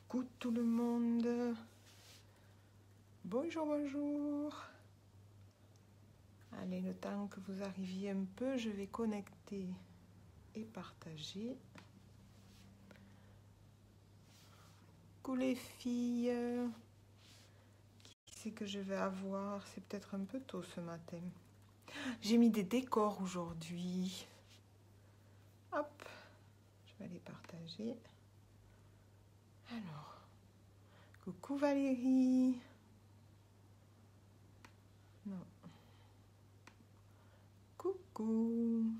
Coucou tout le monde. Bonjour, bonjour. Allez, le temps que vous arriviez un peu, je vais connecter et partager. Coucou les filles. Qui c'est que je vais avoir? C'est peut-être un peu tôt ce matin. J'ai mis des décors aujourd'hui. Hop, je vais les partager. Alors, coucou Valérie. Non. Coucou.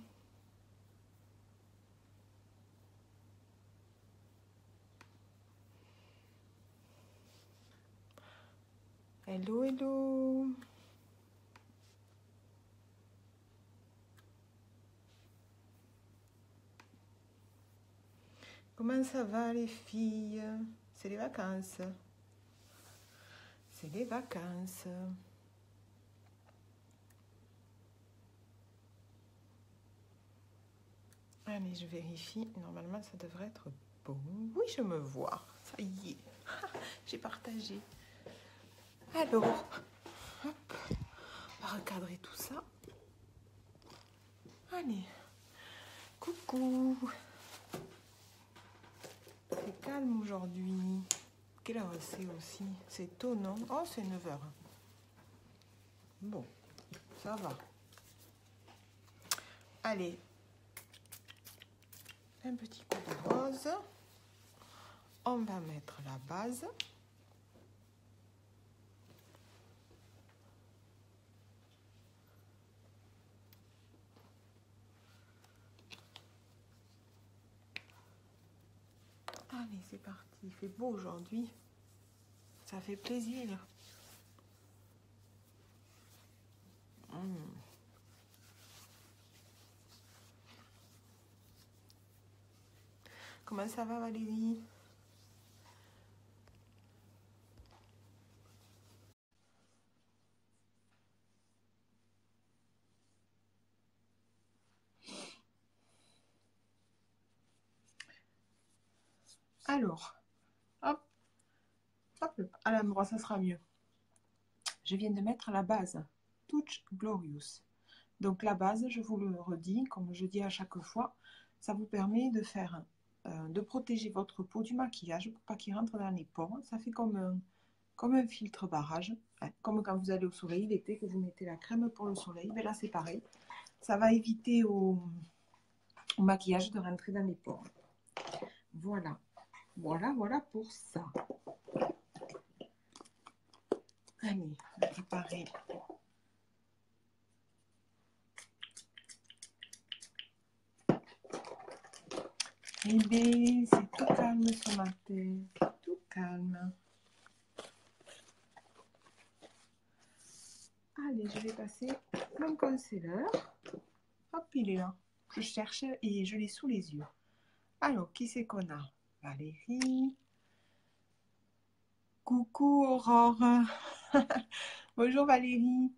Hello, hello. Comment ça va les filles? C'est les vacances. C'est les vacances. Allez, je vérifie. Normalement, ça devrait être bon. Oui, je me vois. Ça y est. J'ai partagé. Alors, hop, on va recadrer tout ça. Allez, coucou. C'est calme aujourd'hui. Quelle heure c'est aussi? C'est tôt, non? Oh, c'est 9 h. Bon, ça va. Allez, un petit coup de rose. On va mettre la base. Allez, c'est parti. Il fait beau aujourd'hui. Ça fait plaisir. Comment ça va Valérie? Alors, hop, hop, à l'endroit, ça sera mieux. Je viens de mettre la base Touch Glorious. Donc la base, je vous le redis, comme je dis à chaque fois, ça vous permet de faire, de protéger votre peau du maquillage pour pas qu'il rentre dans les pores. Ça fait comme un filtre barrage, hein, comme quand vous allez au soleil l'été, que vous mettez la crème pour le soleil. Mais là, c'est pareil. Ça va éviter au maquillage de rentrer dans les pores. Voilà. Voilà pour ça. Allez, on va préparer. Eh bien, c'est tout calme ce matin. Tout calme. Allez, je vais passer mon concealer. Hop, il est là. Je cherche et je l'ai sous les yeux. Alors, qui c'est qu'on a? Valérie. Coucou Aurore. Bonjour Valérie.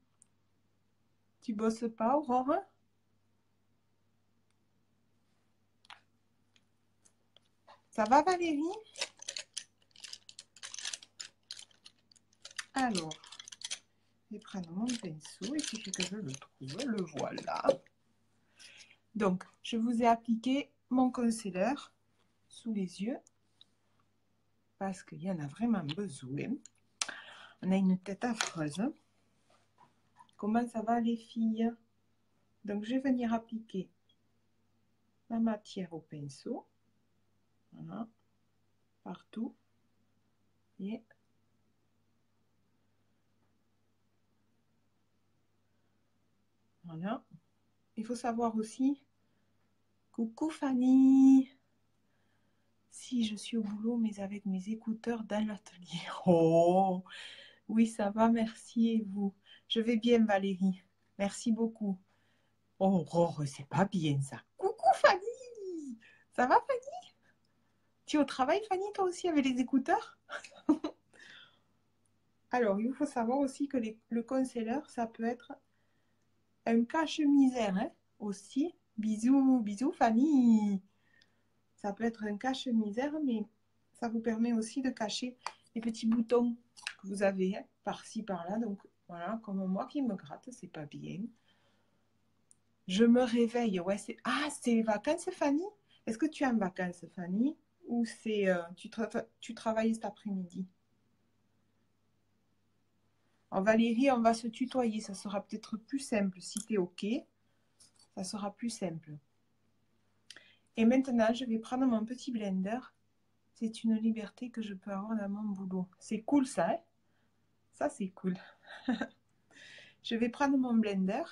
Tu bosses pas Aurore? Ça va Valérie? Alors, je vais prendre mon pinceau. Il suffit que je le trouve. Le voilà. Donc, je vous ai appliqué mon concealer sous les yeux parce qu'il y en a vraiment besoin. On a une tête affreuse. Comment ça va les filles? Donc, je vais venir appliquer ma matière au pinceau. Voilà. Partout. Et voilà. Il faut savoir aussi, coucou Fanny, si je suis au boulot, mais avec mes écouteurs dans l'atelier. Oh, oui, ça va, merci. Et vous? Je vais bien, Valérie. Merci beaucoup. Oh, c'est pas bien ça. Coucou Fanny. Ça va, Fanny? Tu es au travail, Fanny, toi aussi, avec les écouteurs? Alors, il faut savoir aussi que le concealer, ça peut être un cache-misère, hein, aussi. Bisous, bisous, Fanny. Ça peut être un cache-misère, mais Ça vous permet aussi de cacher les petits boutons que vous avez hein, par-ci, par-là. Donc voilà, comme moi qui me gratte, c'est pas bien. Je me réveille. Ouais, c'est... Ah, c'est les vacances, Fanny? Est-ce que tu es en vacances, Fanny? Ou c'est tu travailles cet après-midi? En Valérie, on va se tutoyer. Ça sera peut-être plus simple. Si tu es OK, ça sera plus simple. Et maintenant, je vais prendre mon petit blender. C'est une liberté que je peux avoir dans mon boulot. C'est cool, ça, hein? Ça, c'est cool. Je vais prendre mon blender.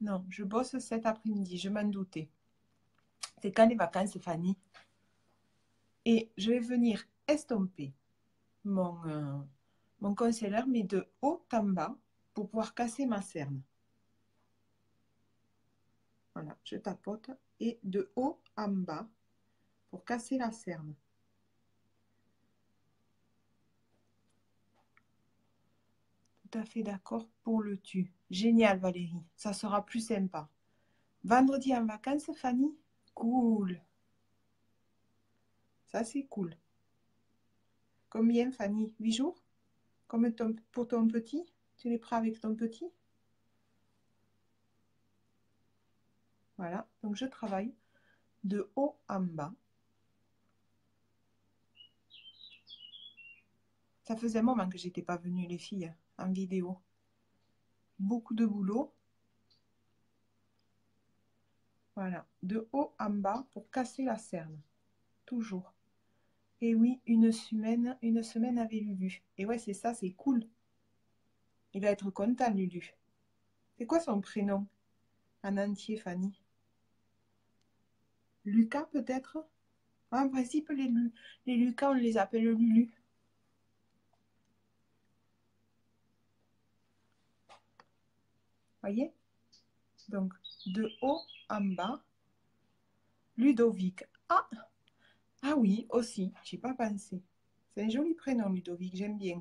Non, je bosse cet après-midi. Je m'en doutais. C'est quand les vacances, Fanny? Et je vais venir estomper mon concealer, mais de haut en bas, pour pouvoir casser ma cerne. Voilà, je tapote. Et de haut en bas, pour casser la cerne. Tout à fait d'accord pour le tu. Génial, Valérie. Ça sera plus sympa. Vendredi en vacances, Fanny? Cool. Ça, c'est cool. Combien, Fanny? 8 jours? Comme pour ton petit? Tu les prends avec ton petit? Voilà, donc je travaille de haut en bas. Ça faisait un moment que j'étais pas venue, les filles, en vidéo. Beaucoup de boulot. Voilà, de haut en bas pour casser la cerne. Toujours. Et oui, une semaine avec Lulu. Et ouais, c'est ça, c'est cool. Il va être content, Lulu. C'est quoi son prénom en entier, Fanny? Lucas, peut-être? En principe, les Lucas, on les appelle Lulu. Voyez? Donc, de haut en bas, Ludovic. Ah! Ah oui, aussi, j'ai pas pensé. C'est un joli prénom, Ludovic, j'aime bien.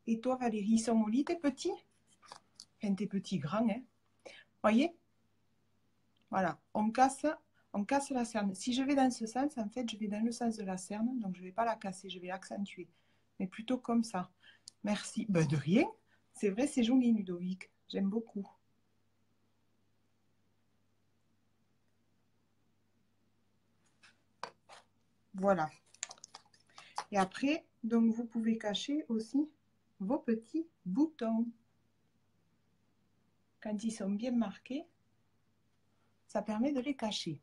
Et toi, Valérie, ils sont au lit, tes petits? Enfin, tes petits grands, hein? Voyez? Voilà, on casse la cerne. Si je vais dans ce sens, en fait, je vais dans le sens de la cerne, donc je ne vais pas la casser, je vais l'accentuer. Mais plutôt comme ça. Merci. Ben, de rien. C'est vrai, c'est joli, Ludovic. J'aime beaucoup. Voilà. Et après, donc vous pouvez cacher aussi vos petits boutons. Quand ils sont bien marqués, ça permet de les cacher.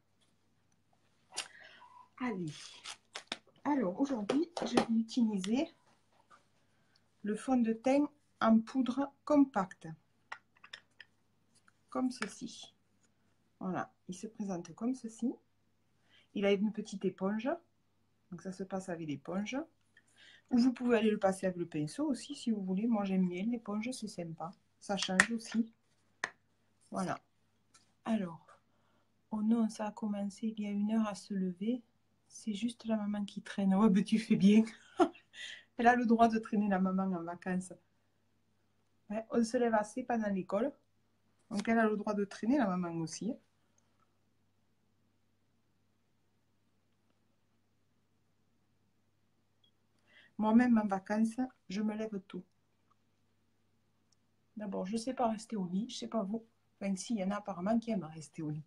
Allez. Alors, aujourd'hui, je vais utiliser le fond de teint en poudre compacte. Comme ceci. Voilà, il se présente comme ceci. Il a une petite éponge. Donc ça se passe avec l'éponge. Ou vous pouvez aller le passer avec le pinceau aussi si vous voulez. Moi j'aime bien l'éponge, c'est sympa. Ça change aussi. Voilà. Alors, oh non, ça a commencé il y a 1 heure à se lever. C'est juste la maman qui traîne. Oh, ben tu fais bien. Elle a le droit de traîner la maman en vacances. Ouais, on se lève assez pendant l'école. Donc elle a le droit de traîner la maman aussi. Moi-même en vacances, je me lève tôt. D'abord, je ne sais pas rester au lit. Je ne sais pas vous. Enfin, si, il y en a apparemment qui aiment rester au lit.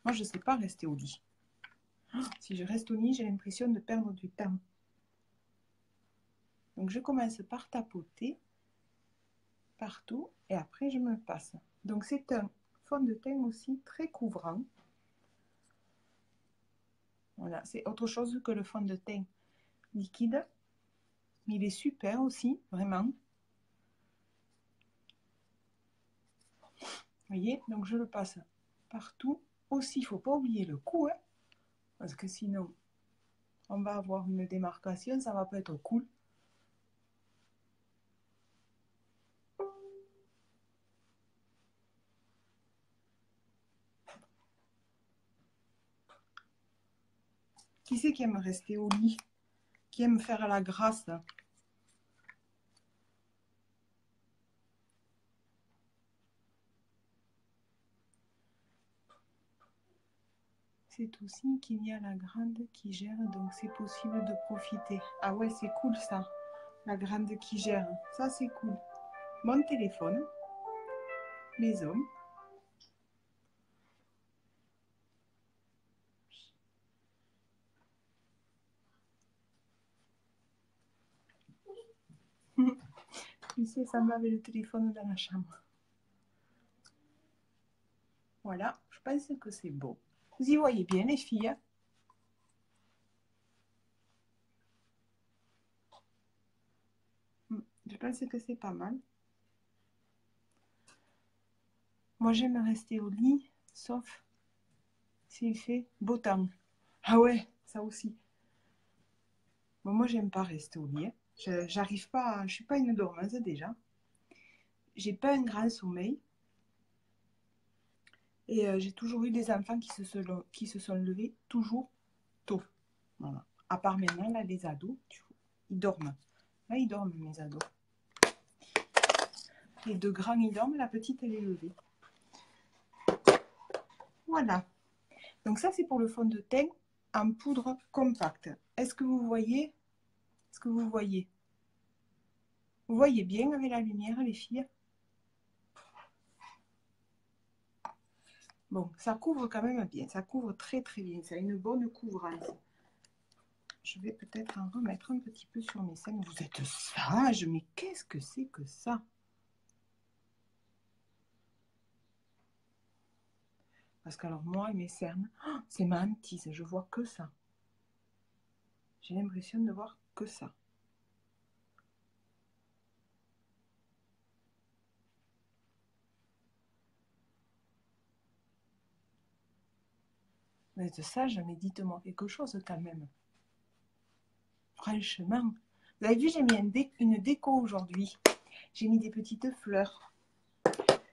Moi, je ne sais pas rester au lit. Si je reste au lit, j'ai l'impression de perdre du temps. Donc, je commence par tapoter partout et après, je me passe. Donc, c'est un fond de teint aussi très couvrant. Voilà, c'est autre chose que le fond de teint liquide. Mais il est super aussi, vraiment. Vous voyez, donc je le passe partout. Aussi, il ne faut pas oublier le cou, hein, parce que sinon, on va avoir une démarcation, ça ne va pas être cool. Qui c'est qui aime rester au lit? Qui aime faire la grasse? c'est aussi qu'il y a la grande qui gère, donc c'est possible de profiter. Ah ouais, c'est cool ça, la grande qui gère. Ça, c'est cool. Mon téléphone, maison. Tu sais, ça m'avait le téléphone dans la chambre. Voilà, je pense que c'est beau. Vous y voyez bien, les filles? Je pense que c'est pas mal. Moi, j'aime rester au lit, sauf s'il fait beau temps. Ah ouais, ça aussi. Bon, moi, j'aime pas rester au lit. J'arrive pas, je suis pas une dormeuse déjà. J'ai pas un grand sommeil. Et j'ai toujours eu des enfants qui se sont levés toujours tôt. Voilà. À part maintenant, là, les ados, ils dorment. Là, ils dorment, mes ados. Les deux grands, ils dorment. La petite, elle est levée. Voilà. Donc ça, c'est pour le fond de teint en poudre compacte. Est-ce que vous voyez? Est-ce que vous voyez? Vous voyez bien avec la lumière, les filles? Bon, ça couvre quand même bien. Ça couvre très très bien. Ça a une bonne couvrance. Je vais peut-être en remettre un petit peu sur mes scènes. Vous êtes sages, mais qu'est-ce que c'est que ça? Parce que alors moi et mes cernes, oh, c'est ma hantise, je vois que ça. J'ai l'impression de voir que ça. Vous êtes sage, mais dites-moi quelque chose quand même. Franchement. Vous avez vu, j'ai mis une déco aujourd'hui. J'ai mis des petites fleurs.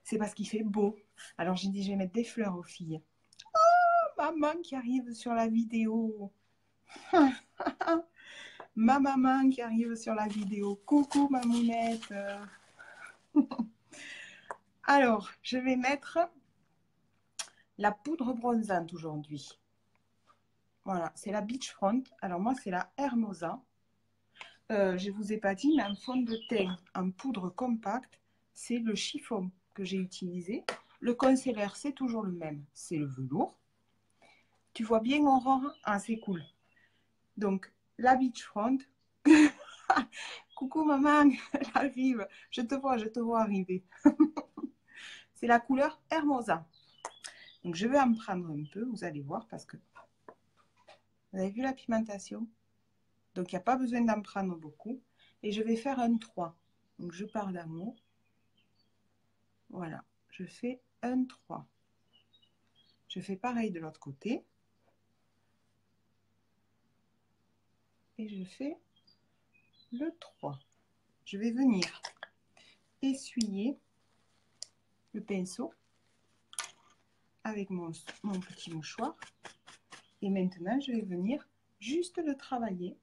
C'est parce qu'il fait beau. Alors j'ai dit, je vais mettre des fleurs aux filles. Oh, maman qui arrive sur la vidéo. Ma maman qui arrive sur la vidéo. Coucou ma mounette. Alors, je vais mettre la poudre bronzante aujourd'hui. Voilà, c'est la Beachfront. Alors moi, c'est la Hermosa. Je ne vous ai pas dit, mais en fond de teint en poudre compacte, c'est le chiffon que j'ai utilisé. Le concealer, c'est toujours le même, c'est le velours. Tu vois bien, Aurore? Ah, c'est cool. Donc, la Beachfront. Coucou maman, elle arrive. Je te vois arriver. C'est la couleur Hermosa. Donc, je vais en prendre un peu, vous allez voir, parce que vous avez vu la pigmentation? Donc, il n'y a pas besoin d'en prendre beaucoup. Et je vais faire un 3. Donc, je pars d'en haut. Voilà, je fais un 3. Je fais pareil de l'autre côté. Et je fais le 3. Je vais venir essuyer le pinceau avec mon petit mouchoir. Et maintenant, je vais venir juste le travailler.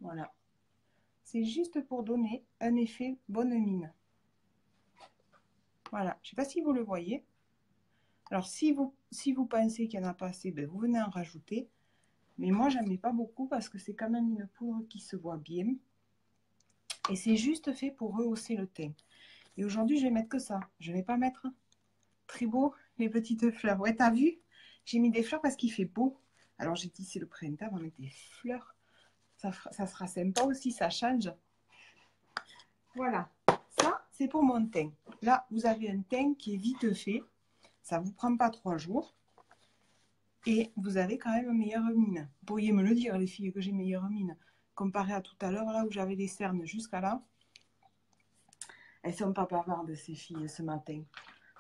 Voilà. C'est juste pour donner un effet bonne mine. Voilà. Je ne sais pas si vous le voyez. Alors, si vous pensez qu'il n'y en a pas assez, ben, vous venez en rajouter. Mais moi, j'en mets pas beaucoup parce que c'est quand même une poudre qui se voit bien. Et c'est juste fait pour rehausser le teint. Et aujourd'hui, je vais mettre que ça. Je ne vais pas mettre très beau les petites fleurs. Ouais, t'as vu? J'ai mis des fleurs parce qu'il fait beau. Alors, j'ai dit, c'est le printemps, on va mettre des fleurs. Ça sera sympa aussi, ça change. Voilà. Ça, c'est pour mon teint. Là, vous avez un teint qui est vite fait. Ça ne vous prend pas 3 jours. Et vous avez quand même une meilleure mine. Vous pourriez me le dire, les filles, que j'ai meilleure mine. Comparé à tout à l'heure, là où j'avais les cernes jusqu'à là. Elles sont pas bavardes, ces filles, ce matin.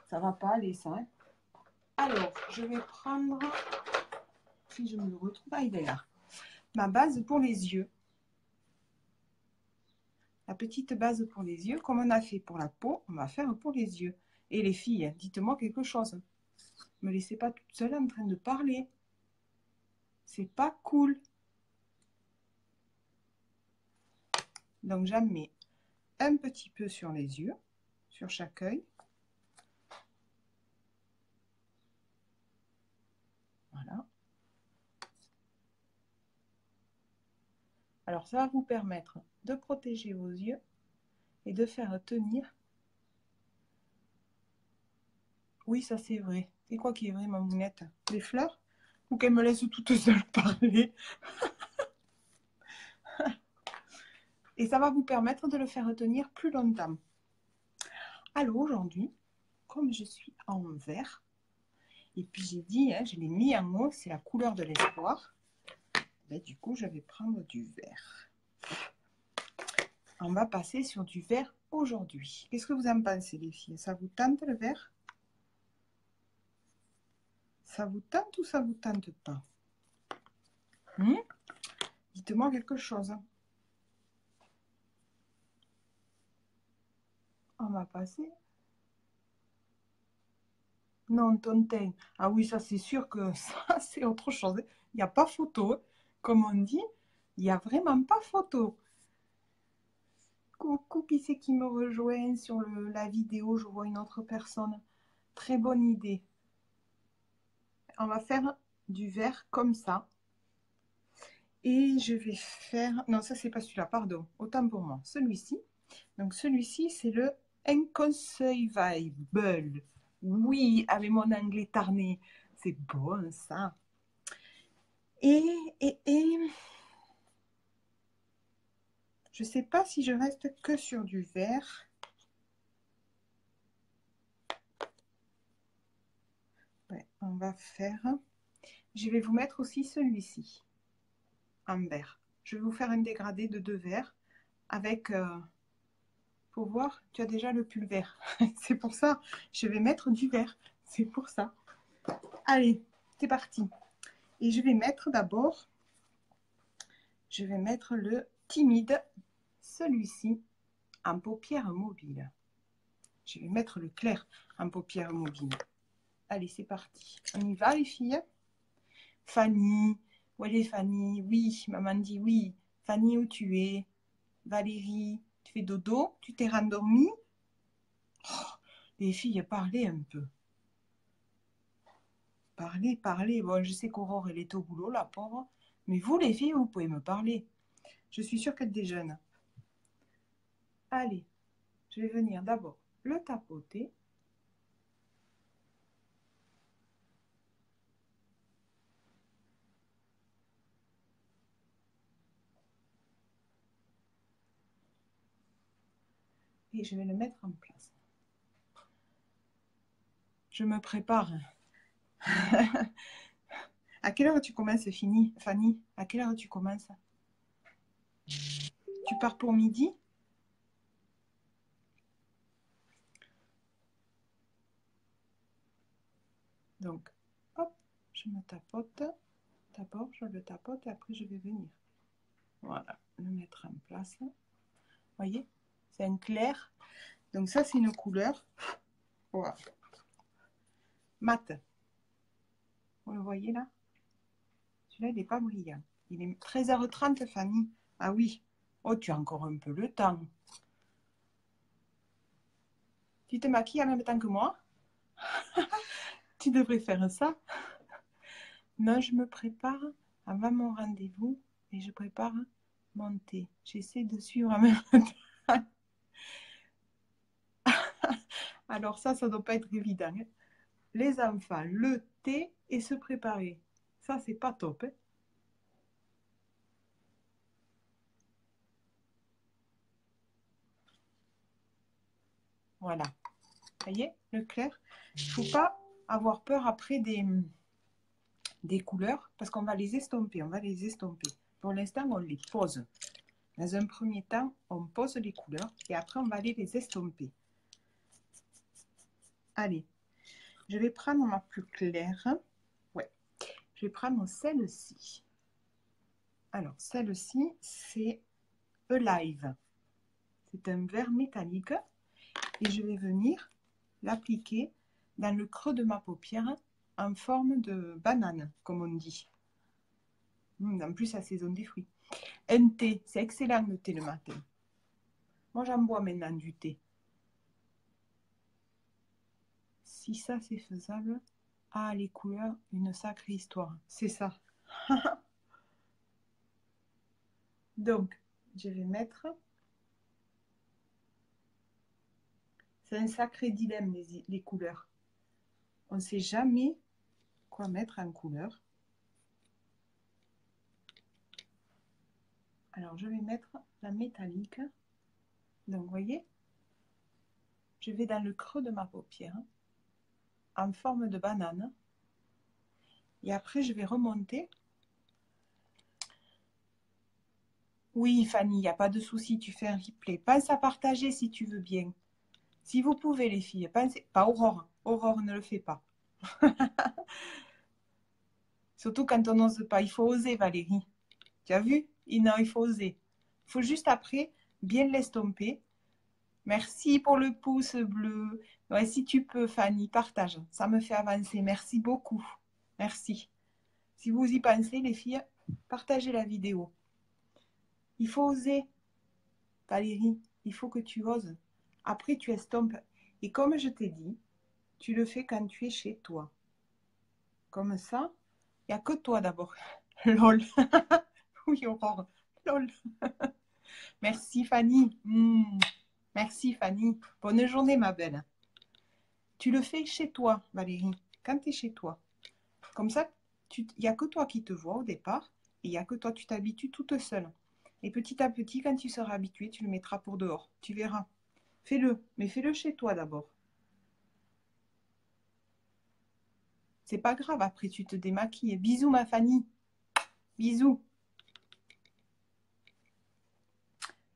Ça va pas aller, ça. Hein. Alors, je vais prendre... Si je me le retrouve... Ah, il est là. Ma base pour les yeux. La petite base pour les yeux. Comme on a fait pour la peau, on va faire pour les yeux. Et les filles, dites-moi quelque chose. Ne me laissez pas toute seule en train de parler. C'est pas cool. Donc, j'en mets un petit peu sur les yeux, sur chaque œil. Alors, ça va vous permettre de protéger vos yeux et de faire tenir. Oui, ça c'est vrai. C'est quoi qui est vrai, ma mounette? Les fleurs? Ou qu'elle me laisse toute seule parler? Et ça va vous permettre de le faire tenir plus longtemps. Alors aujourd'hui, comme je suis en vert, et puis j'ai dit, hein, je l'ai mis en haut, c'est la couleur de l'espoir. Du coup, je vais prendre du vert. On va passer sur du vert aujourd'hui. Qu'est-ce que vous en pensez, les filles? Ça vous tente le vert? Ça vous tente ou ça vous tente pas? Dites-moi quelque chose. On va passer. Non, ton teint. Ah oui, ça c'est sûr que ça c'est autre chose. Il n'y a pas photo. Comme on dit, il n'y a vraiment pas photo. Coucou, qui c'est qui me rejoint sur la vidéo? Je vois une autre personne. Très bonne idée. On va faire du vert comme ça. Et je vais faire... Non, ça c'est pas celui-là, pardon. Autant pour moi. Celui-ci. Donc celui-ci, c'est le Inconceivable. Oui, avec mon anglais tarné. C'est bon ça. Et je sais pas si je reste que sur du vert. Ouais, on va faire... Je vais vous mettre aussi celui-ci en vert. Je vais vous faire un dégradé de 2 verts avec... pour voir, tu as déjà le pull vert. C'est pour ça, je vais mettre du vert. C'est pour ça. Allez, c'est parti. Et je vais mettre d'abord... Je vais mettre le timide, celui-ci, en paupières mobiles. Je vais mettre le clair en paupières mobiles. Allez, c'est parti. On y va, les filles? Fanny, où elle est Fanny? Oui, maman dit oui. Fanny, où tu es? Valérie, tu fais dodo? Tu t'es rendormie? Oh, les filles, parlez un peu. Parlez, parlez. Bon, je sais qu'Aurore, elle est au boulot, la pauvre. Mais vous, les filles, vous pouvez me parler. Je suis sûre qu'elle déjeune. Allez, je vais venir d'abord le tapoter. Et je vais le mettre en place. Je me prépare. À quelle heure tu commences, Fanny? À quelle heure tu commences? Tu pars pour midi? Donc, hop, je me tapote. D'abord, je le tapote et après, je vais venir. Voilà, le mettre en place. Vous voyez? C'est un clair. Donc ça, c'est une couleur. Voilà. Mat. Vous le voyez là? Celui-là, il n'est pas brillant. Il est 13h30, Fanny. Ah oui. Oh, tu as encore un peu le temps. Tu te maquilles en même temps que moi? Tu devrais faire ça. Non, je me prépare avant mon rendez-vous et je prépare mon thé. J'essaie de suivre en même temps. Alors ça ne doit pas être évident. Les enfants, le thé et se préparer. Ça, c'est pas top. Voilà. Vous voyez, le clair. Il ne faut pas avoir peur après des couleurs parce qu'on va les estomper. On va les estomper. Pour l'instant, on les pose. Dans un premier temps, on pose les couleurs et après, on va aller les estomper. Allez, je vais prendre ma plus claire. Ouais, je vais prendre celle-ci. Alors, celle-ci, c'est Alive. C'est un vert métallique et je vais venir l'appliquer dans le creux de ma paupière en forme de banane, comme on dit. En plus, ça saison des fruits. Un thé, c'est excellent le thé le matin. Moi, j'en bois maintenant du thé. Si ça, c'est faisable, ah, les couleurs, une sacrée histoire. C'est ça. Donc, je vais mettre... C'est un sacré dilemme, les couleurs. On ne sait jamais quoi mettre en couleur. Alors, je vais mettre la métallique. Donc, vous voyez, je vais dans le creux de ma paupière, en forme de banane. Et après, je vais remonter. Oui, Fanny, il n'y a pas de souci, tu fais un replay. Pense à partager si tu veux bien. Si vous pouvez, les filles, pensez... Pas Aurore. Aurore, ne le fait pas. Surtout quand on n'ose pas. Il faut oser, Valérie. Tu as vu? Non, il faut oser. Il faut juste après bien l'estomper. Merci pour le pouce bleu. Ouais, si tu peux, Fanny, partage. Ça me fait avancer. Merci beaucoup. Merci. Si vous y pensez, les filles, partagez la vidéo. Il faut oser, Valérie. Il faut que tu oses. Après, tu estompes. Et comme je t'ai dit, tu le fais quand tu es chez toi. Comme ça, il n'y a que toi d'abord. Lol. Oui, Aurore. Lol. Merci, Fanny. Merci, Fanny. Bonne journée, ma belle. Tu le fais chez toi, Valérie. Quand tu es chez toi. Comme ça, il n'y a que toi qui te vois au départ. Et il n'y a que toi, tu t'habitues toute seule. Et petit à petit, quand tu seras habitué, tu le mettras pour dehors. Tu verras. Fais-le. Mais fais-le chez toi d'abord. C'est pas grave, après tu te démaquilles. Bisous, ma Fanny. Bisous.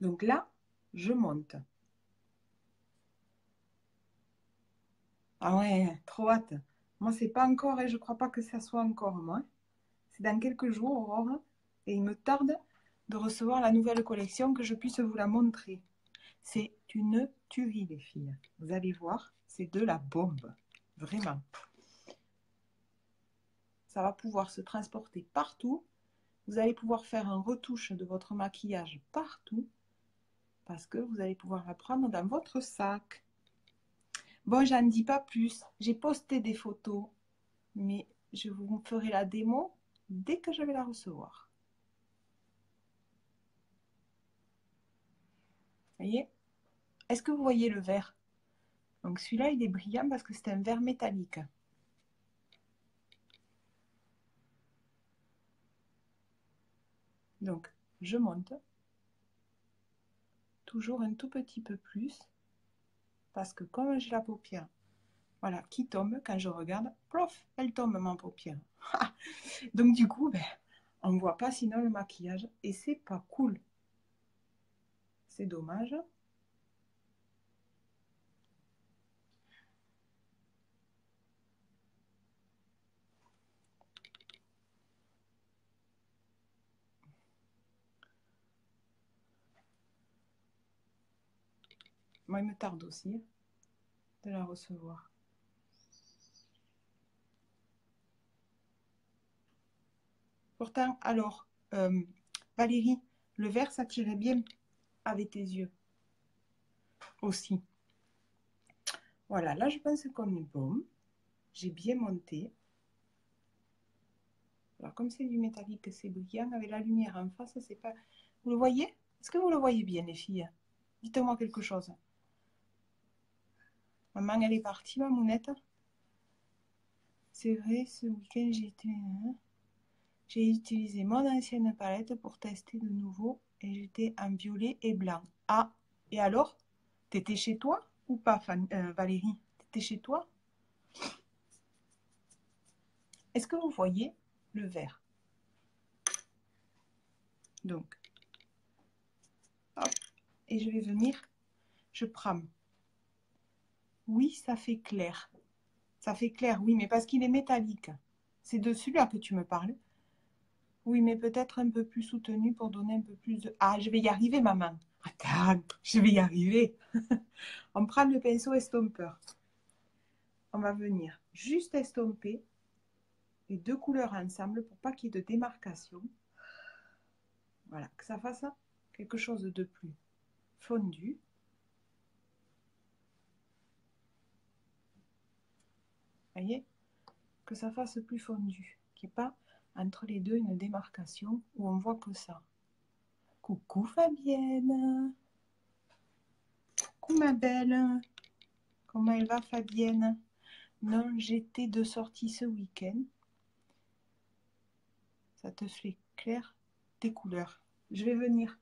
Donc là, je monte. Ah ouais, trop hâte. Moi, c'est pas encore et je crois pas que ça soit encore moi. C'est dans quelques jours, Aurore. Et il me tarde de recevoir la nouvelle collection que je puisse vous la montrer. C'est une tuerie, les filles. Vous allez voir, c'est de la bombe. Vraiment. Ça va pouvoir se transporter partout. Vous allez pouvoir faire un retouche de votre maquillage partout. Parce que vous allez pouvoir la prendre dans votre sac. Bon, j'en dis pas plus. J'ai posté des photos, mais je vous ferai la démo dès que je vais la recevoir. Voyez? Est-ce que vous voyez le vert? Donc celui-là, il est brillant parce que c'est un vert métallique. Donc, je monte. Toujours un tout petit peu plus. Parce que comme j'ai la paupière, voilà, qui tombe, quand je regarde, plof, elle tombe ma paupière. Donc du coup, ben, on ne voit pas sinon le maquillage. Et c'est pas cool. C'est dommage. Moi, il me tarde aussi de la recevoir. Pourtant, alors, Valérie, le vert, ça tirait bien avec tes yeux aussi. Voilà, là, je pense qu'on est bon. J'ai bien monté. Alors, comme c'est du métallique, c'est brillant, avec la lumière en face, c'est pas... Vous le voyez? Est-ce que vous le voyez bien, les filles? Dites-moi quelque chose. Maman, elle est partie, ma mounette. C'est vrai, ce week-end, j'ai utilisé mon ancienne palette pour tester de nouveau et j'étais en violet et blanc. Ah, et alors? T'étais chez toi ou pas, Valérie? T'étais chez toi? Est-ce que vous voyez le vert? Donc, hop, et je vais venir, je prends. Oui, ça fait clair. Ça fait clair, oui, mais parce qu'il est métallique. C'est de celui-là que tu me parles. Oui, mais peut-être un peu plus soutenu pour donner un peu plus de... Ah, je vais y arriver, maman. Attends, je vais y arriver. On prend le pinceau estompeur. On va venir juste estomper les deux couleurs ensemble pour pas qu'il y ait de démarcation. Voilà, que ça fasse quelque chose de plus fondu. Voyez, que ça fasse plus fondu, qu'il n'y ait pas entre les deux une démarcation où on voit que ça. Coucou Fabienne. Coucou ma belle. Comment elle va Fabienne? Non, j'étais de sortie ce week-end. Ça te fait clair tes couleurs. Je vais venir.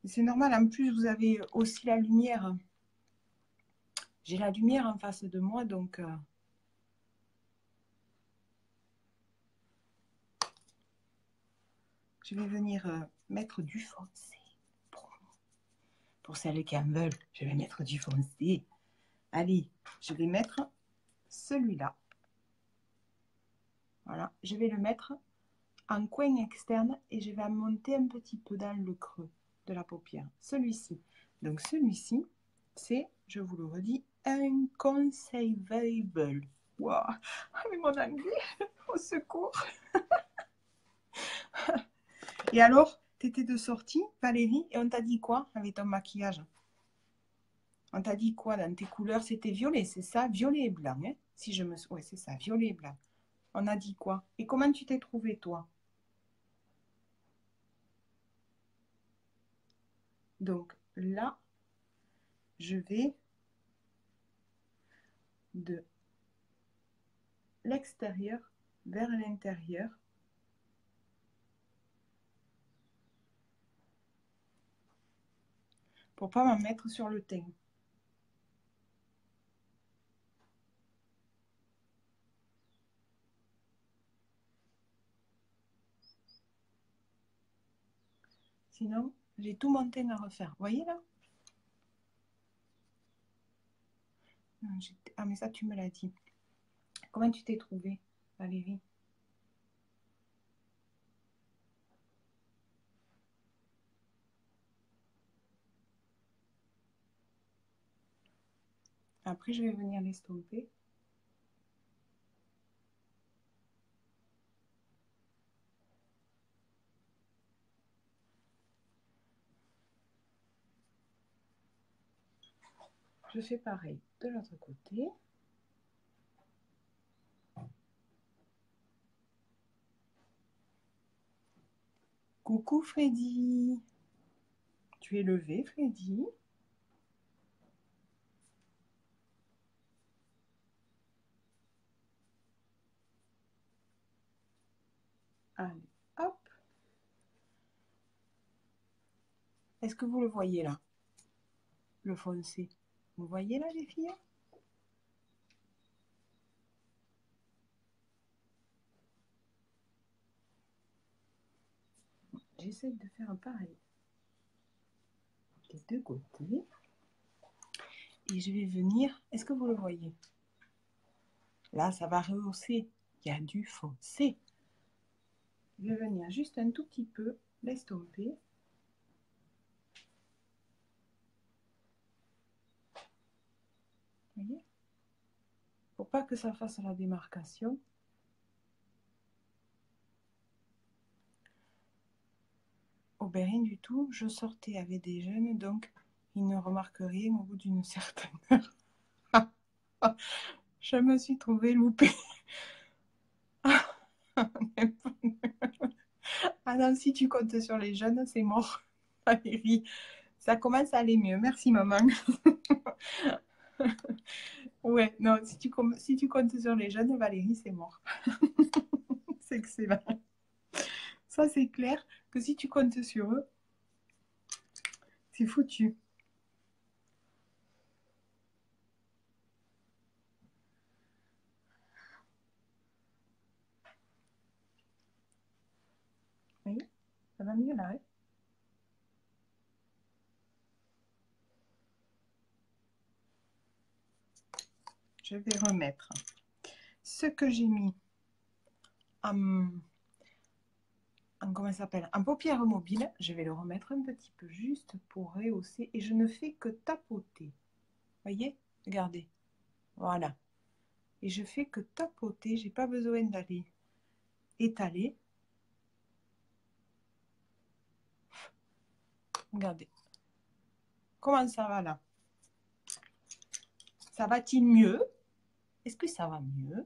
C'est normal, en plus vous avez aussi la lumière. J'ai la lumière en face de moi, donc... je vais venir mettre du foncé. Pour celles qui en veulent, je vais mettre du foncé. Allez, je vais mettre celui-là. Voilà, je vais le mettre en coin externe et je vais monter un petit peu dans le creux de la paupière. Celui-ci. Donc celui-ci, c'est, je vous le redis, inconceivable. Wow, ah, mais mon anglais, au secours. Et alors, tu étais de sortie, Valérie, et on t'a dit quoi avec ton maquillage? On t'a dit quoi dans tes couleurs? C'était violet, c'est ça? Violet et blanc, hein? Si je me... Ouais, c'est ça, violet et blanc. On a dit quoi? Et comment tu t'es trouvé, toi? Donc, là, je vais de l'extérieur vers l'intérieur. Pour pas m'en mettre sur le teint. Sinon, j'ai tout mon teint à refaire. Vous voyez là? Ah, mais ça, tu me l'as dit. Comment tu t'es trouvée, Valérie? Après, je vais venir l'estomper. Je fais pareil de l'autre côté. Coucou Freddy. Tu es levé, Freddy? Allez, hop. Est-ce que vous le voyez là? Le foncé. Vous voyez là, les filles? J'essaie de faire un pareil des deux côtés. Et je vais venir... Est-ce que vous le voyez? Là, ça va rehausser. Il y a du foncé. Je vais venir juste un tout petit peu l'estomper. Vous voyez? Pour pas que ça fasse la démarcation. Au rien du tout, je sortais avec des jeunes, donc ils ne remarquent rien au bout d'une certaine heure. Je me suis trouvée loupée. Ah non, si tu comptes sur les jeunes, c'est mort. Valérie, ça commence à aller mieux. Merci, maman. Ouais, non, si tu comptes sur les jeunes, Valérie, c'est mort. C'est excellent. Ça, c'est clair que si tu comptes sur eux, c'est foutu. Oui, ça va mieux là, hein? Je vais remettre ce que j'ai mis en, comment ça s'appelle, en paupière mobile. Je vais le remettre un petit peu juste pour rehausser et je ne fais que tapoter. Voyez, regardez, voilà. Et je fais que tapoter, j'ai pas besoin d'aller étaler. Regardez, comment ça va là? Ça va-t-il mieux? Est-ce que ça va mieux?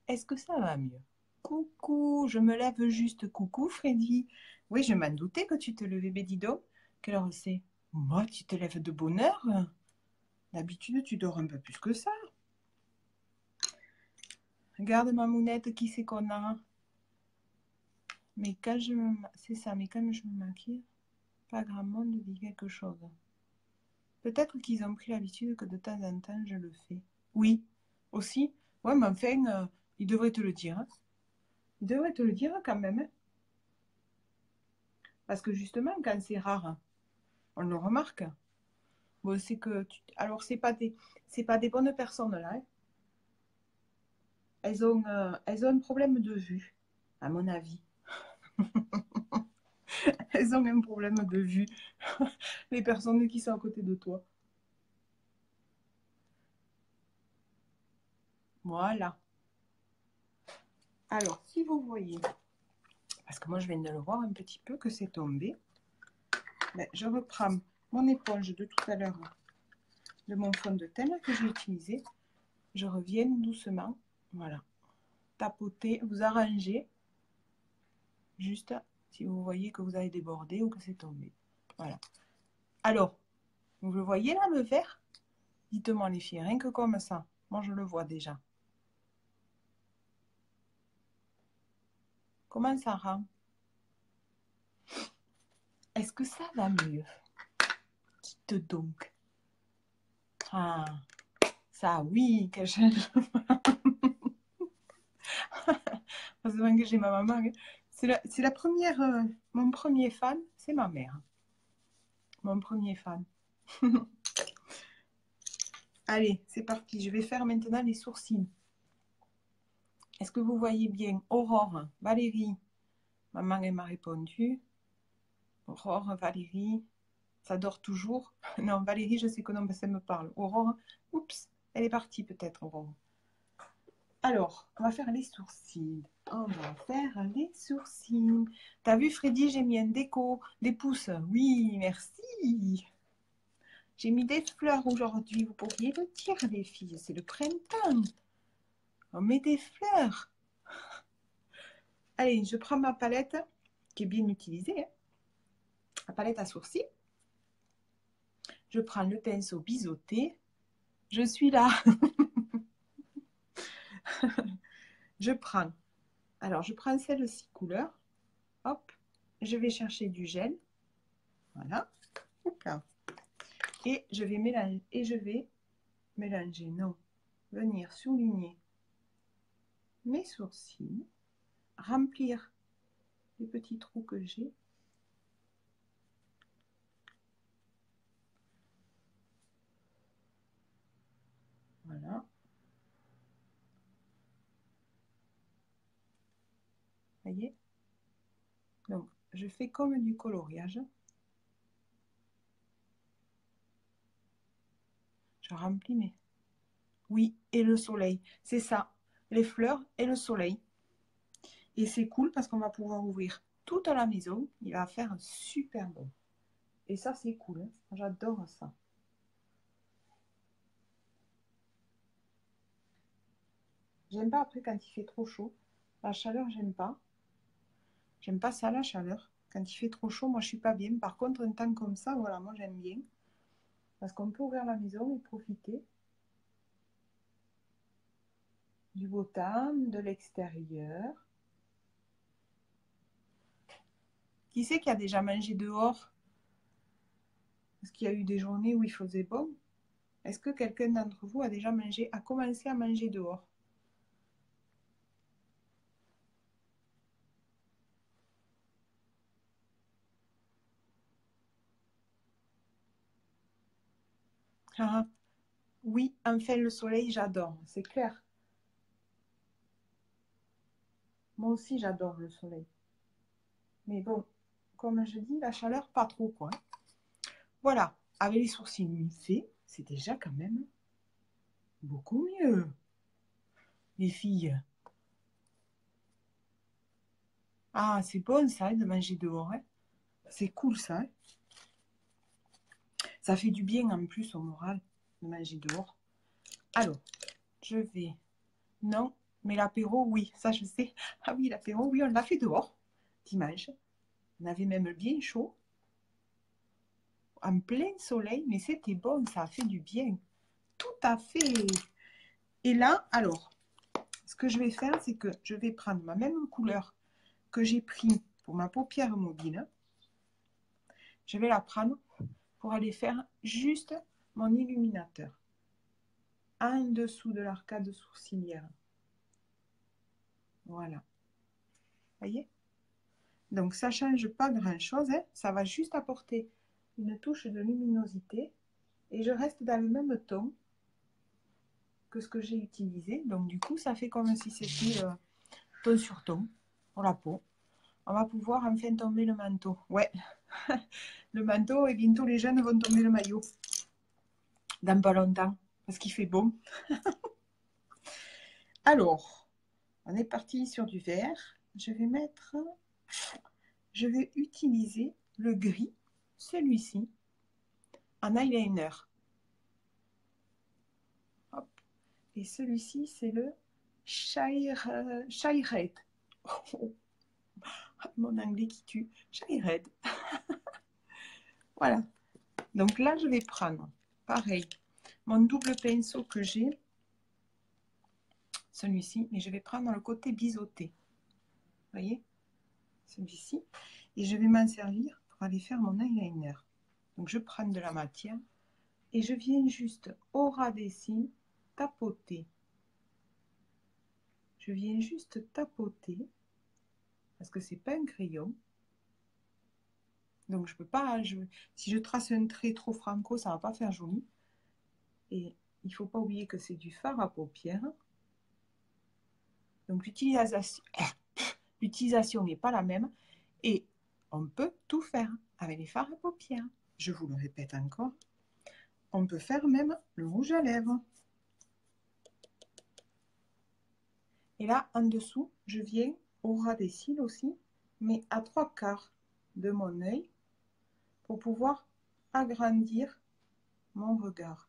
Est-ce que ça va mieux? Coucou, je me lève juste. Coucou, Freddy. Oui, je m'en doutais que tu te levais, Bédido. Quelle heure c'est? Moi, tu te lèves de bonne heure. D'habitude, tu dors un peu plus que ça. Regarde ma mounette, qui c'est qu'on a? Mais quand je me... C'est ça, mais quand je me maquille, pas grand monde dit quelque chose. Peut-être qu'ils ont pris l'habitude que de temps en temps, je le fais. Oui, aussi. Ouais, mais enfin, ils devraient te le dire. Hein. Ils devraient te le dire quand même. Hein. Parce que justement, quand c'est rare, on le remarque. Bon, c'est que... Alors, c'est pas des bonnes personnes, là. Hein. Elles ont un problème de vue, à mon avis. Elles ont un problème de vue. Les personnes qui sont à côté de toi. Voilà. Alors, si vous voyez, parce que moi je viens de le voir un petit peu que c'est tombé, ben, je reprends mon éponge de tout à l'heure de mon fond de teint que j'ai utilisé. Je reviens doucement, voilà, tapoter, vous arranger, juste si vous voyez que vous avez débordé ou que c'est tombé. Voilà. Alors, vous le voyez là, le vert? Dites-moi les filles, rien que comme ça. Moi, je le vois déjà. Comment ça rend? Est-ce que ça va mieux? Dites donc. Ah, ça, oui, que je... Heureusement que j'ai ma maman. Hein. C'est la première... mon premier fan, c'est ma mère. Mon premier fan. Allez, c'est parti. Je vais faire maintenant les sourcils. Est-ce que vous voyez bien? Aurore, Valérie. Maman, elle m'a répondu. Aurore, Valérie. Ça dort toujours. Non, Valérie, je sais que non, mais ça me parle. Aurore, oups, elle est partie peut-être, Aurore. Alors, on va faire les sourcils. On va faire les sourcils. T'as vu, Freddy, j'ai mis un déco, des pouces. Oui, merci. J'ai mis des fleurs aujourd'hui. Vous pourriez le dire, les filles. C'est le printemps. On met des fleurs. Allez, je prends ma palette, qui est bien utilisée. Hein. La palette à sourcils. Je prends le pinceau biseauté. Je suis là. Je prends. Alors, je prends celle-ci couleur. Hop. Je vais chercher du gel. Voilà. Et je vais mélanger, non, venir souligner mes sourcils, remplir les petits trous que j'ai. Voilà. Voyez? Donc, je fais comme du coloriage. Je remplis mes... Oui, et le soleil. C'est ça. Les fleurs et le soleil. Et c'est cool parce qu'on va pouvoir ouvrir toute la maison. Il va faire un super bon. Et ça, c'est cool. Hein. J'adore ça. J'aime pas après quand il fait trop chaud. La chaleur, j'aime pas. J'aime pas ça, la chaleur. Quand il fait trop chaud, moi, je suis pas bien. Par contre, un temps comme ça, voilà, moi, j'aime bien. Parce qu'on peut ouvrir la maison et profiter du beau temps, de l'extérieur. Qui c'est qui a déjà mangé dehors? Est-ce qu'il y a eu des journées où il faisait bon? Est-ce que quelqu'un d'entre vous a déjà mangé, a commencé à manger dehors? Ah, oui, enfin le soleil, j'adore, c'est clair. Moi aussi, j'adore le soleil. Mais bon, comme je dis, la chaleur, pas trop, quoi. Voilà, avec les sourcils faits, c'est déjà quand même beaucoup mieux, les filles. Ah, c'est bon ça, de manger dehors. Hein. C'est cool ça. Hein. Ça fait du bien en plus au moral de manger dehors. Alors, je vais... Non, Mais l'apéro, oui, ça je sais. Ah oui, l'apéro, oui, on l'a fait dehors, dimanche. On avait même bien chaud, en plein soleil, mais c'était bon, ça a fait du bien. Tout à fait. Et là, alors, ce que je vais faire, c'est que je vais prendre ma même couleur que j'ai pris pour ma paupière mobile. Je vais la prendre pour aller faire juste mon illuminateur en dessous de l'arcade sourcilière. Voilà. Voyez? Donc ça ne change pas grand-chose, hein. Ça va juste apporter une touche de luminosité et je reste dans le même ton que ce que j'ai utilisé. Donc du coup, ça fait comme si c'était ton sur ton pour la peau. On va pouvoir enfin tomber le manteau. Ouais, le manteau et bientôt les jeunes vont tomber le maillot. Dans pas longtemps, parce qu'il fait beau. Alors, on est parti sur du vert. Je vais utiliser le gris, celui-ci, en eyeliner. Hop. Et celui-ci, c'est le Shy Red. Oh, mon anglais qui tue. Shy Red. Voilà. Donc là, je vais prendre, pareil, mon double pinceau que j'ai, celui-ci, mais je vais prendre le côté biseauté. Vous voyez? Celui-ci. Et je vais m'en servir pour aller faire mon eyeliner. Donc je prends de la matière et je viens juste au ras des cils tapoter. Je viens juste tapoter parce que c'est pas un crayon. Donc je peux pas, si je trace un trait trop franco, ça va pas faire joli. Et il faut pas oublier que c'est du fard à paupières. Donc l'utilisation n'est pas la même et on peut tout faire avec les fards à paupières. Je vous le répète encore, on peut faire même le rouge à lèvres. Et là, en dessous, je viens au ras des cils aussi, mais à 3/4 de mon œil pour pouvoir agrandir mon regard.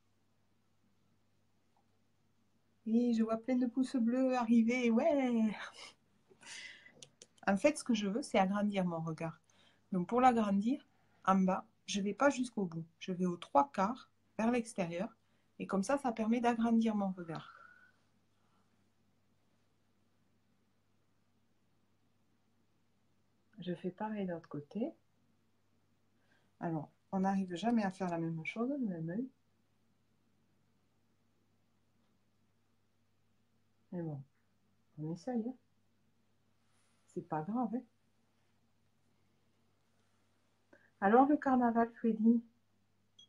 Et je vois plein de pouces bleus arriver, ouais! En fait, ce que je veux, c'est agrandir mon regard. Donc pour l'agrandir, en bas, je ne vais pas jusqu'au bout. Je vais aux 3/4 vers l'extérieur. Et comme ça permet d'agrandir mon regard. Je fais pareil de l'autre côté. Alors, on n'arrive jamais à faire la même chose, le même œil. Mais bon, on essaye. Hein. C'est pas grave. Hein. Alors, le carnaval, Freddy,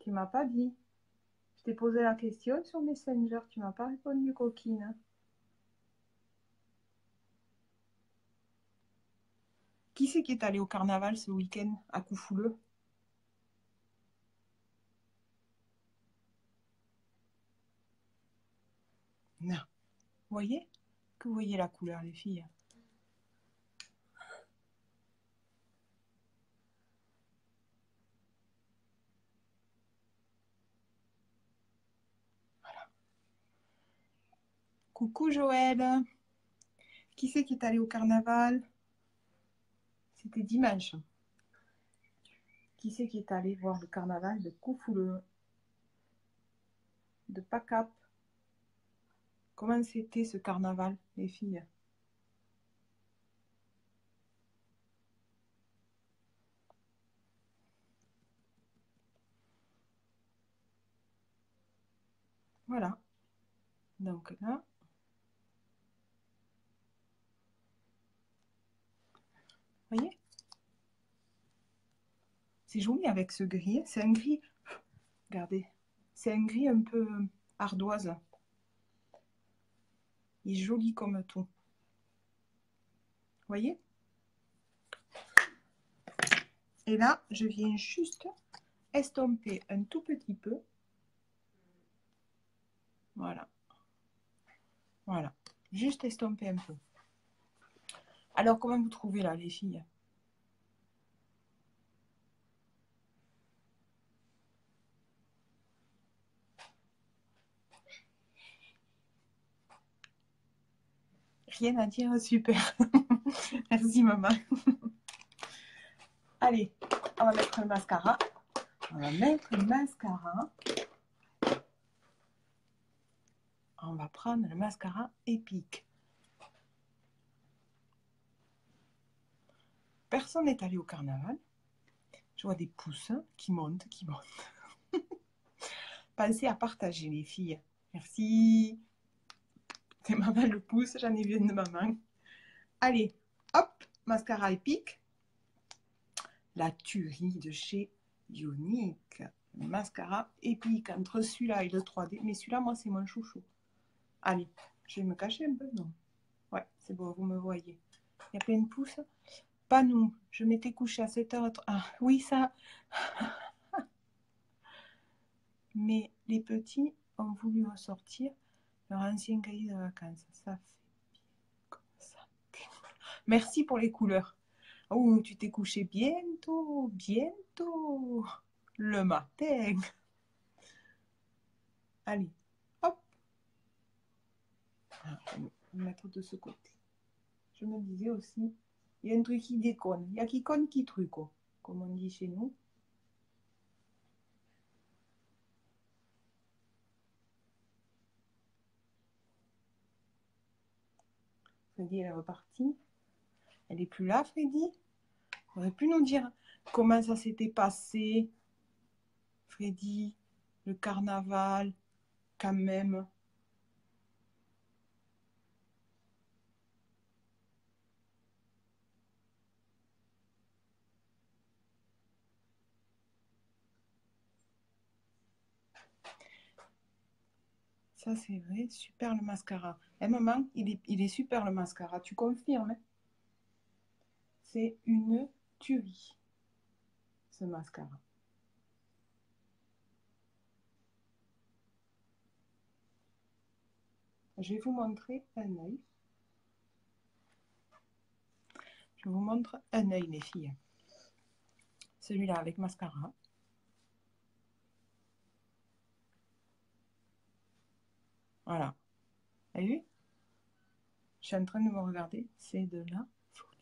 tu m'as pas dit. Je t'ai posé la question sur Messenger, tu m'as pas répondu, coquine. Qui c'est qui est allé au carnaval ce week-end à Coufouleux? Non. Vous voyez? Que vous voyez la couleur, les filles? Coucou Joël. Qui c'est qui est allé au carnaval? C'était dimanche. Qui c'est qui est allé voir le carnaval de Coufouleux? De Pacap? Comment c'était ce carnaval, les filles? Voilà. Donc là, vous voyez? C'est joli avec ce gris. C'est un gris, regardez, c'est un gris un peu ardoise. Il est joli comme tout. Vous voyez? Et là, je viens juste estomper un tout petit peu. Voilà. Voilà. Juste estomper un peu. Alors, comment vous trouvez là, les filles? rien à dire, super. Merci maman. Allez, on va mettre le mascara. On va mettre le mascara. On va prendre le mascara épique. Personne n'est allé au carnaval. Je vois des pouces qui montent, qui montent. Pensez à partager les filles. Merci. C'est maman le pouce, j'en ai vu une de maman. Allez, hop, mascara épique. La tuerie de chez Younique. Le mascara épique entre celui-là et le 3D. Mais celui-là, moi, c'est mon chouchou. Allez, je vais me cacher un peu, non? Ouais, c'est bon, vous me voyez. Il y a plein de pouces. Pas nous. Je m'étais couchée à 7h. Ah, oui, ça. Mais les petits ont voulu ressortir leur ancien cahier de vacances. Ça fait bien comme ça. Merci pour les couleurs. Oh, tu t'es couché bientôt, bientôt. Le matin. Allez, hop. Ah, je vais me mettre de ce côté. Je me disais aussi, il y a un truc qui déconne. Il y a qui conne qui truc, comme on dit chez nous. Freddy, elle est repartie. Elle est plus là, Freddy. On aurait pu nous dire comment ça s'était passé, Freddy, le carnaval, quand même. Ça, c'est vrai, super le mascara. Eh maman, il est super le mascara, tu confirmes? Hein? C'est une tuerie, ce mascara. Je vais vous montrer un œil. Je vous montre un œil, les filles. Celui-là avec mascara. Voilà. Vous avez vu? Je suis en train de me regarder. C'est de la folie.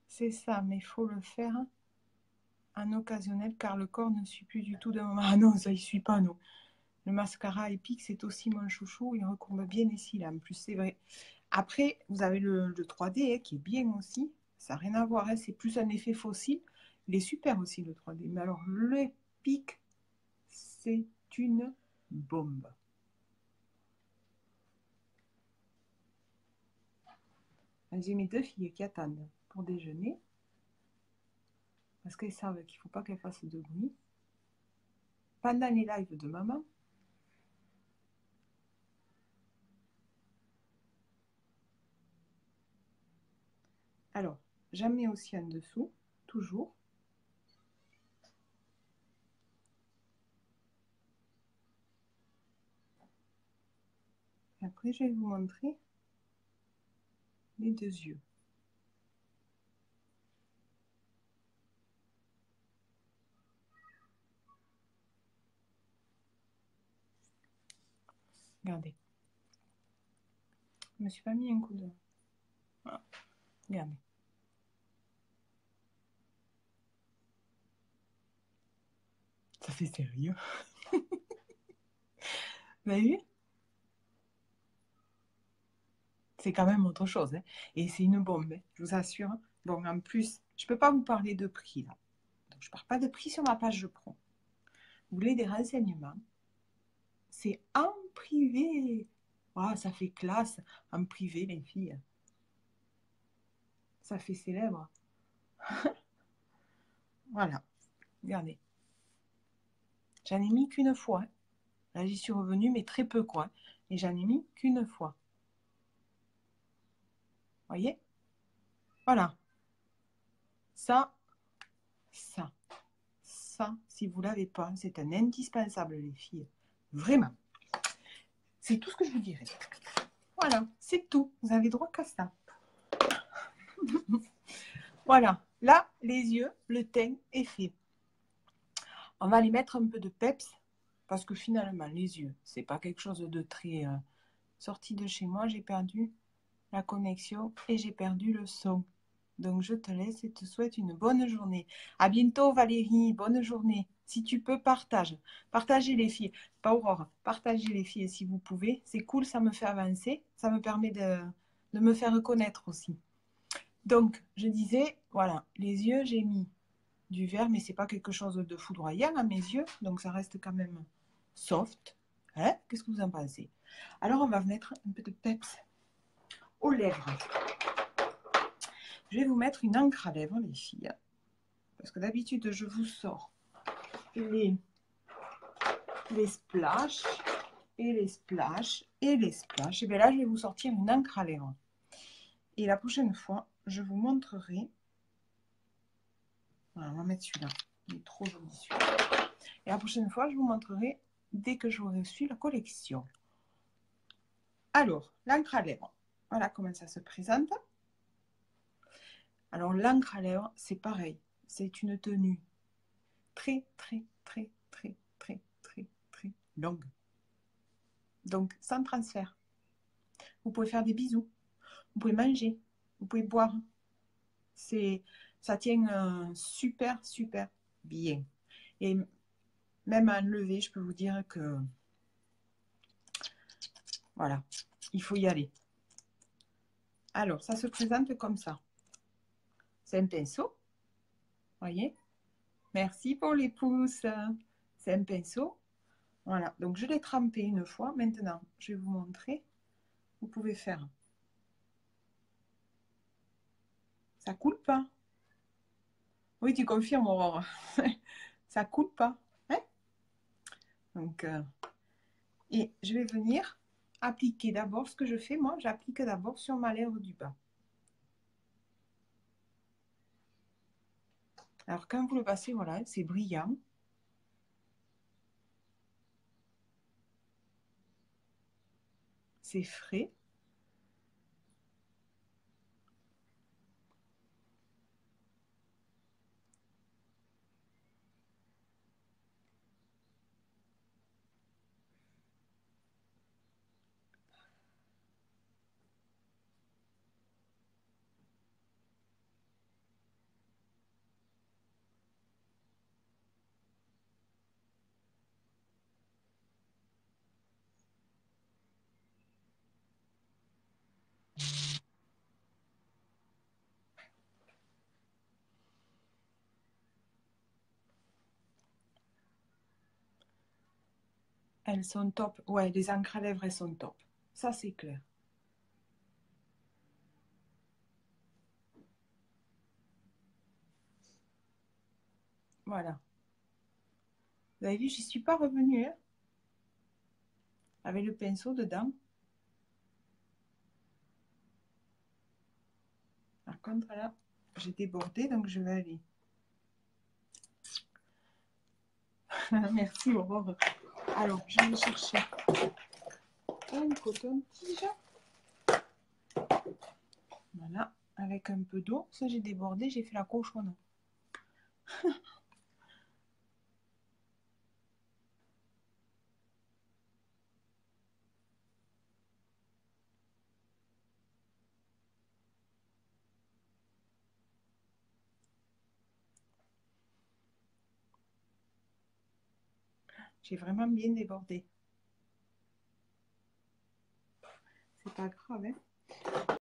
C'est ça, mais il faut le faire en occasionnel car le corps ne suit plus du tout d'un moment. Ah non, ça ne suit pas, non. Le mascara épique, c'est aussi mon chouchou. Il recouvre bien les cils, en plus, c'est vrai. Après, vous avez le 3D hein, qui est bien aussi. Ça n'a rien à voir, hein, c'est plus un effet fossile. Il est super aussi, le 3D. Mais alors, l'épique, c'est une bombe. J'ai mes deux filles qui attendent pour déjeuner. Parce qu'elles savent qu'il ne faut pas qu'elles fassent de bruit. Pendant les lives de maman, alors, j'en mets aussi en dessous, toujours. Et après, je vais vous montrer les deux yeux. Regardez. Je ne me suis pas mis un coup de... Voilà. Regardez. Ça fait sérieux. Vous avez vu? C'est quand même autre chose. Hein. Et c'est une bombe, hein, je vous assure. Bon, en plus, je ne peux pas vous parler de prix, là. Donc, je ne parle pas de prix sur ma page de pro. Vous voulez des renseignements? C'est en privé. Oh, ça fait classe. En privé, les filles. Ça fait célèbre. Voilà. Regardez. J'en ai mis qu'une fois. Hein. Là, j'y suis revenue, mais très peu, quoi. Et j'en ai mis qu'une fois. Voyez? Voilà. Ça, ça, si vous ne l'avez pas, c'est un indispensable, les filles. Vraiment. C'est tout ce que je vous dirais. Voilà, c'est tout. Vous avez droit qu'à ça. Voilà. Là, les yeux, le teint est fait. On va aller mettre un peu de peps Parce que finalement, les yeux, c'est pas quelque chose de très... sorti de chez moi, j'ai perdu la connexion et j'ai perdu le son. Donc, je te laisse et te souhaite une bonne journée. À bientôt, Valérie. Bonne journée. Si tu peux, partage. Partagez les filles. Pas Aurore. Partagez les filles si vous pouvez. C'est cool, ça me fait avancer. Ça me permet de me faire reconnaître aussi. Donc, je disais, voilà, les yeux, j'ai mis du vert, mais c'est pas quelque chose de foudroyant à mes yeux. Donc, ça reste quand même soft. Hein? Qu'est-ce que vous en pensez? Alors, on va mettre un peu de peps aux lèvres. Je vais vous mettre une encre à lèvres, les filles. Parce que d'habitude, je vous sors les splashs et les splashs et les splashs. Et bien là, je vais vous sortir une encre à lèvres. Et la prochaine fois, je vous montrerai... Voilà, on va mettre celui-là. Il est trop joli celui-là. Et la prochaine fois, je vous montrerai dès que j'aurai reçu la collection. Alors, l'encre à lèvres. Voilà comment ça se présente. Alors, l'encre à lèvres, c'est pareil. C'est une tenue très, très, très, très, très, très, très longue. Donc, sans transfert. Vous pouvez faire des bisous. Vous pouvez manger. Vous pouvez boire. Ça tient super, super bien. Et même à enlever, je peux vous dire que... Voilà, il faut y aller. Alors, ça se présente comme ça. C'est un pinceau. Voyez? Merci pour les pouces. C'est un pinceau. Voilà, donc je l'ai trempé une fois. Maintenant, je vais vous montrer. Vous pouvez faire. Ça coule pas. Oui, tu confirmes, Aurore. Ça coule pas. Hein? Donc, et je vais venir appliquer d'abord ce que je fais. Moi, j'applique d'abord sur ma lèvre du bas. Alors, quand vous le passez, voilà, c'est brillant. C'est frais. Elles sont top. Ouais, les encres à lèvres, elles sont top. Ça, c'est clair. Voilà. Vous avez vu, je n'y suis pas revenue. Hein, avec le pinceau dedans. Par contre, là, j'ai débordé, donc je vais aller. Merci, Aurore. Alors, je vais chercher un coton-tige. Voilà, avec un peu d'eau. Ça, j'ai débordé, j'ai fait la cochonne. J'ai vraiment bien débordé. C'est pas grave, hein.